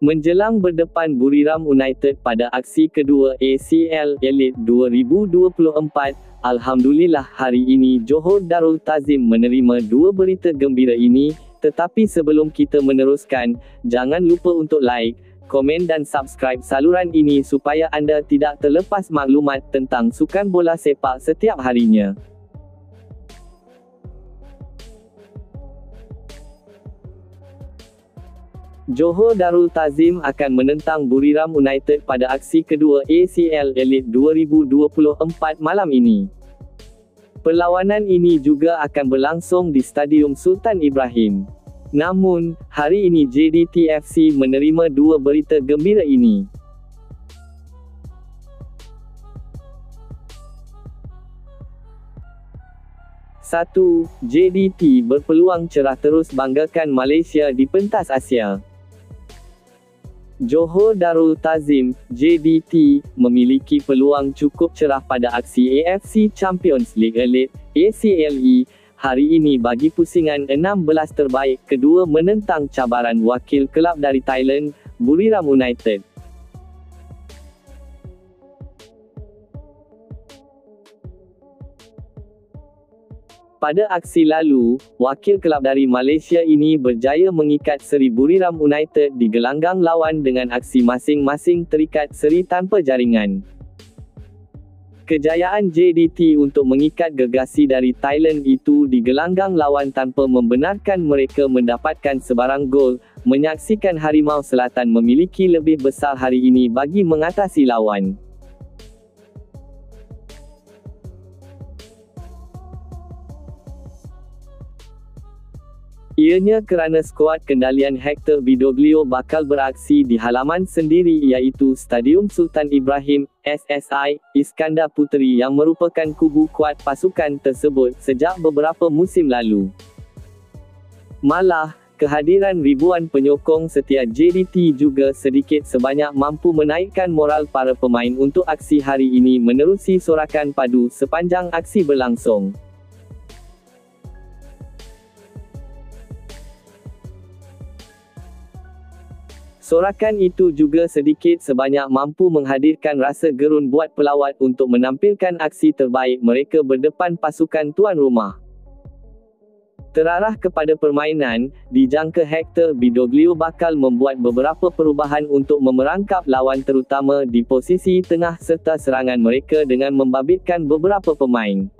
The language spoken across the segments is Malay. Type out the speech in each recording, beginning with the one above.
Menjelang berdepan Buriram United pada aksi kedua ACL Elite 2024, Alhamdulillah hari ini Johor Darul Ta'zim menerima dua berita gembira ini, tetapi sebelum kita meneruskan, jangan lupa untuk like, komen dan subscribe saluran ini supaya anda tidak terlepas maklumat tentang sukan bola sepak setiap harinya. Johor Darul Ta'zim akan menentang Buriram United pada aksi kedua ACL Elite 2024 malam ini. Perlawanan ini juga akan berlangsung di Stadium Sultan Ibrahim. Namun, hari ini JDT FC menerima dua berita gembira ini. Satu, JDT berpeluang cerah terus banggakan Malaysia di pentas Asia. Johor Darul Ta'zim, JDT, memiliki peluang cukup cerah pada aksi AFC Champions League Elite, ACLE, hari ini bagi pusingan 16 terbaik kedua menentang cabaran wakil kelab dari Thailand, Buriram United. Pada aksi lalu, wakil kelab dari Malaysia ini berjaya mengikat seri Buriram United di gelanggang lawan dengan aksi masing-masing terikat seri tanpa jaringan. Kejayaan JDT untuk mengikat gegasi dari Thailand itu di gelanggang lawan tanpa membenarkan mereka mendapatkan sebarang gol, menyaksikan Harimau Selatan memiliki lebih besar hari ini bagi mengatasi lawan. Ianya kerana skuad kendalian Hector Bidoglio bakal beraksi di halaman sendiri iaitu Stadium Sultan Ibrahim, SSI, Iskandar Puteri yang merupakan kubu kuat pasukan tersebut sejak beberapa musim lalu. Malah, kehadiran ribuan penyokong setia JDT juga sedikit sebanyak mampu menaikkan moral para pemain untuk aksi hari ini menerusi sorakan padu sepanjang aksi berlangsung. Sorakan itu juga sedikit sebanyak mampu menghadirkan rasa gerun buat pelawat untuk menampilkan aksi terbaik mereka berdepan pasukan tuan rumah. Terarah kepada permainan, dijangka Hector Bidoglio bakal membuat beberapa perubahan untuk memerangkap lawan terutama di posisi tengah serta serangan mereka dengan membabitkan beberapa pemain.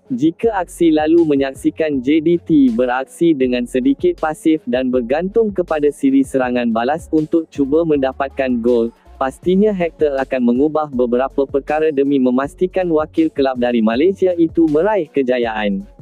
Jika aksi lalu menyaksikan JDT beraksi dengan sedikit pasif dan bergantung kepada siri serangan balas untuk cuba mendapatkan gol, pastinya Hector akan mengubah beberapa perkara demi memastikan wakil kelab dari Malaysia itu meraih kejayaan.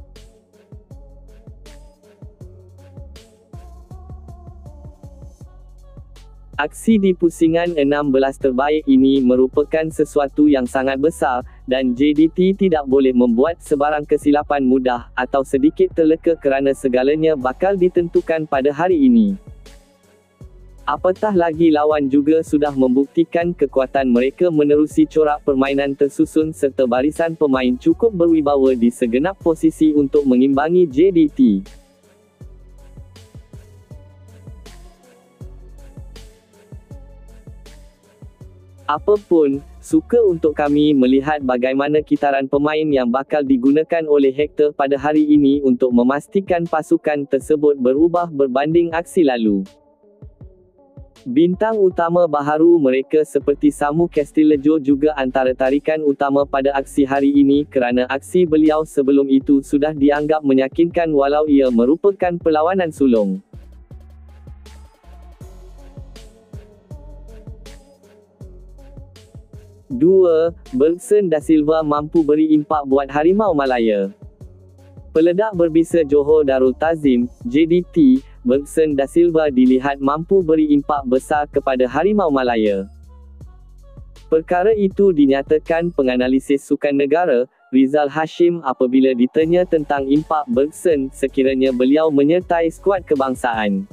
Aksi di pusingan 16 terbaik ini merupakan sesuatu yang sangat besar, dan JDT tidak boleh membuat sebarang kesilapan mudah atau sedikit terleka kerana segalanya bakal ditentukan pada hari ini. Apatah lagi lawan juga sudah membuktikan kekuatan mereka menerusi corak permainan tersusun serta barisan pemain cukup berwibawa di segenap posisi untuk mengimbangi JDT. Apapun, suka untuk kami melihat bagaimana kitaran pemain yang bakal digunakan oleh Hector pada hari ini untuk memastikan pasukan tersebut berubah berbanding aksi lalu. Bintang utama baharu mereka seperti Samu Castilejo juga antara tarikan utama pada aksi hari ini kerana aksi beliau sebelum itu sudah dianggap meyakinkan walau ia merupakan perlawanan sulung. Dua, Bergson Da Silva mampu beri impak buat Harimau Malaya. Peledak berbisa Johor Darul Ta'zim, JDT, Bergson Da Silva dilihat mampu beri impak besar kepada Harimau Malaya. Perkara itu dinyatakan penganalisis sukan negara, Rizal Hashim apabila ditanya tentang impak Bergson sekiranya beliau menyertai skuad kebangsaan.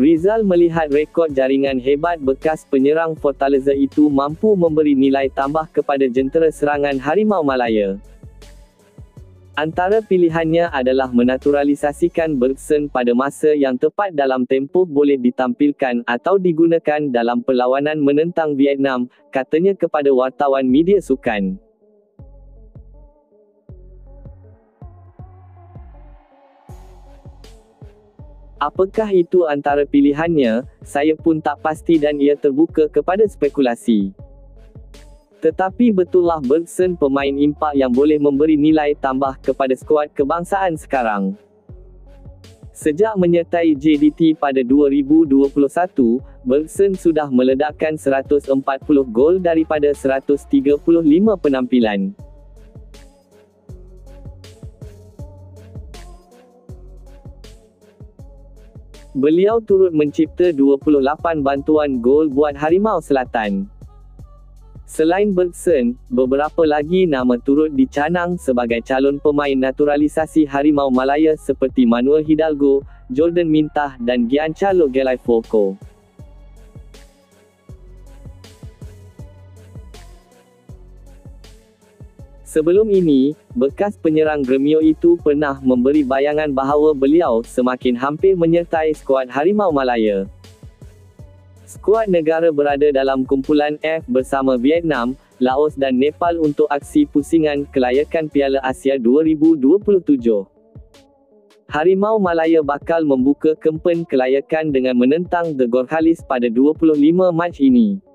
Rizal melihat rekod jaringan hebat bekas penyerang Fortaleza itu mampu memberi nilai tambah kepada jentera serangan Harimau Malaya. Antara pilihannya adalah menaturalisasikan Bergson pada masa yang tepat dalam tempoh boleh ditampilkan atau digunakan dalam perlawanan menentang Vietnam, katanya kepada wartawan media sukan. Apakah itu antara pilihannya, saya pun tak pasti dan ia terbuka kepada spekulasi. Tetapi betullah Bergson pemain impak yang boleh memberi nilai tambah kepada skuad kebangsaan sekarang. Sejak menyertai JDT pada 2021, Bergson sudah meledakkan 140 gol daripada 135 penampilan. Beliau turut mencipta 28 bantuan gol buat Harimau Selatan. Selain Bergson, beberapa lagi nama turut dicanang sebagai calon pemain naturalisasi Harimau Malaya seperti Manuel Hidalgo, Jordan Mintah dan Giancarlo Gelaifoco. Sebelum ini, bekas penyerang Gremio itu pernah memberi bayangan bahawa beliau semakin hampir menyertai skuad Harimau Malaya. Skuad negara berada dalam kumpulan F bersama Vietnam, Laos dan Nepal untuk aksi pusingan kelayakan Piala Asia 2027. Harimau Malaya bakal membuka kempen kelayakan dengan menentang The Gorkhalis pada 25 Mac ini.